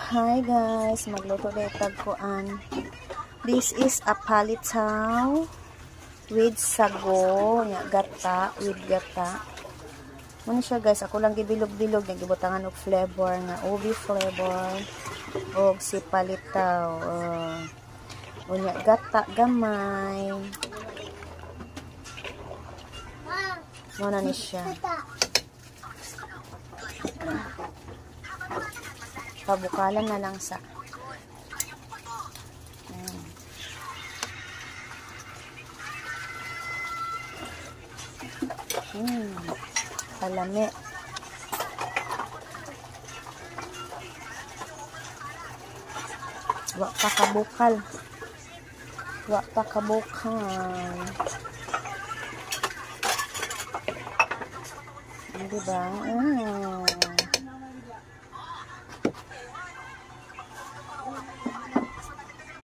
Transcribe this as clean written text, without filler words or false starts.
Hi guys, magluto na tagkuan. This is a palitaw with sago, nya gata, with gata. Muna siya guys, ako lang gibilog-bilog, nagibutangan og flavor nga ubi flavor og si palitaw. Unya gata gamay. Muna ni siya. Pabukalan na lang sa kalami. Wa pa kabukal. Wa pa kabukal. Diba?